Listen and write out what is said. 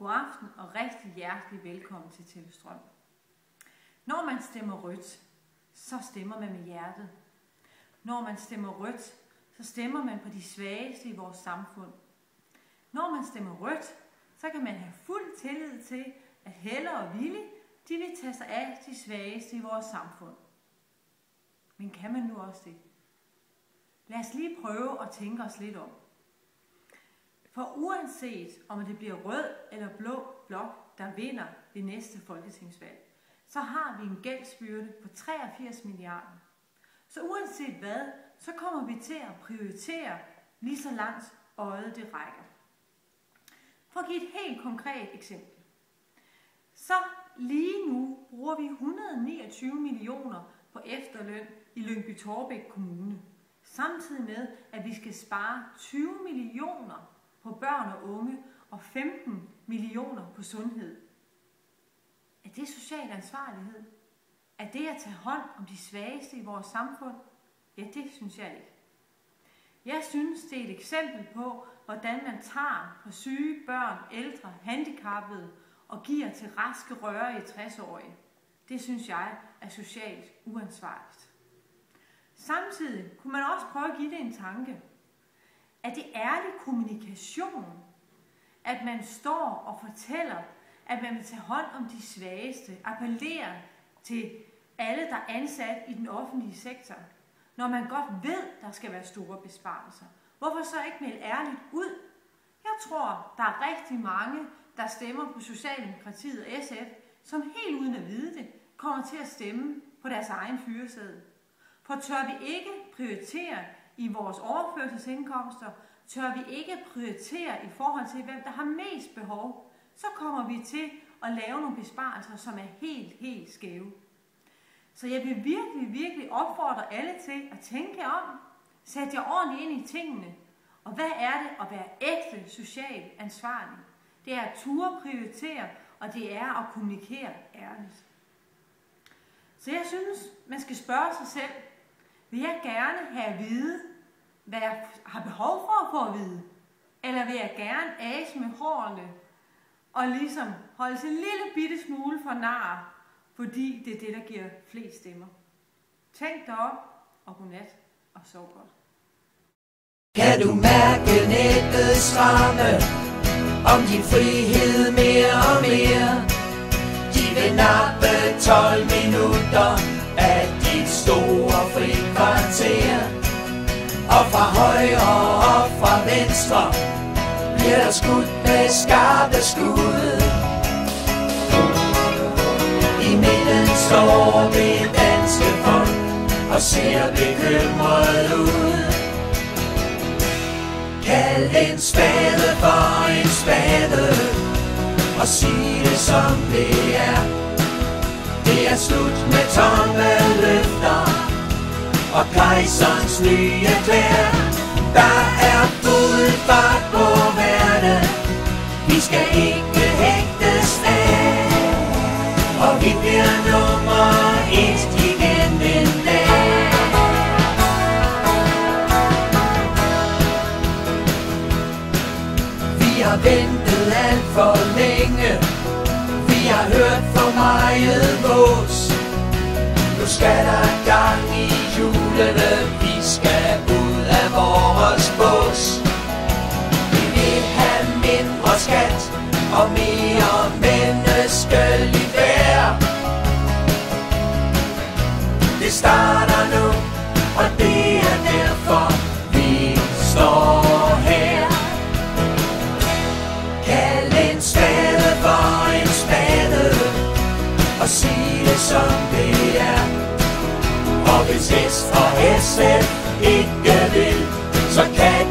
God aften og rigtig hjertelig velkommen til Telestrøm. Når man stemmer rødt, så stemmer man med hjertet. Når man stemmer rødt, så stemmer man på de svageste i vores samfund. Når man stemmer rødt, så kan man have fuld tillid til, at Helle og Willy, de vil tage sig af de svageste i vores samfund. Men kan man nu også det? Lad os lige prøve at tænke os lidt om. For uanset om det bliver rød eller blå blok, der vinder ved næste folketingsvalg, så har vi en gældsbyrde på 83 milliarder. Så uanset hvad, så kommer vi til at prioritere lige så langt øjet det rækker. For at give et helt konkret eksempel. Så lige nu bruger vi 129 millioner på efterløn i Lyngby-Taarbæk Kommune. Samtidig med, at vi skal spare 20 millioner på børn og unge og 15 millioner på sundhed. Er det social ansvarlighed? Er det at tage hånd om de svageste i vores samfund? Ja, det synes jeg ikke. Jeg synes, det er et eksempel på, hvordan man tager fra syge, børn, ældre, handicappede og giver til raske rørige 60-årige. Det synes jeg er socialt uansvarligt. Samtidig kunne man også prøve at give det en tanke. Er det ærlig kommunikation, at man står og fortæller, at man vil tage hånd om de svageste, appellere til alle, der er ansat i den offentlige sektor, når man godt ved, der skal være store besparelser? Hvorfor så ikke melde ærligt ud? Jeg tror, der er rigtig mange, der stemmer på Socialdemokratiet og SF, som helt uden at vide det, kommer til at stemme på deres egen fyreseddel. For tør vi ikke prioritere i vores overførselsindkomster, tør vi ikke prioritere i forhold til, hvem der har mest behov, så kommer vi til at lave nogle besparelser, som er helt skæve. Så jeg vil virkelig opfordre alle til at tænke om, sætte jer ordentligt ind i tingene. Og hvad er det at være ægte socialt ansvarlig? Det er at turde prioritere, og det er at kommunikere ærligt. Så jeg synes, man skal spørge sig selv, vil jeg gerne have at vide, hvad jeg har behov for at få at vide? Eller vil jeg gerne ase med hårene og ligesom holde sig en lille bitte smule for nar, fordi det er det, der giver flest stemmer? Tænk dig om, og godnat, og sov godt. Kan du mærke nettets varme om din frihed mere og mere? De vil nappe 12 minutter af dit store frikvarter. Og fra højre og fra venstre bliver der skudt med skarpe skud. I midten står det danske folk og ser bekymret ud. Kald en spade for en spade og sig det som det er. Det er slut med tomme løfter og kejserens nye klæder. Der er fuld fart på verden, vi skal ikke hægtes af, og vi bliver nummer 1 igen en dag. Vi har ventet alt for længe, vi har hørt for meget vås. Nu skal der gang i hjulene, vi skal ud af vores bås. Vi vil have mindre skat og mere menneskelig værd. Det starter nu, og det er derfor vi står her. Kald en spade for en spade og sig det som det er. Og hvis S og SF ikke vil, så kan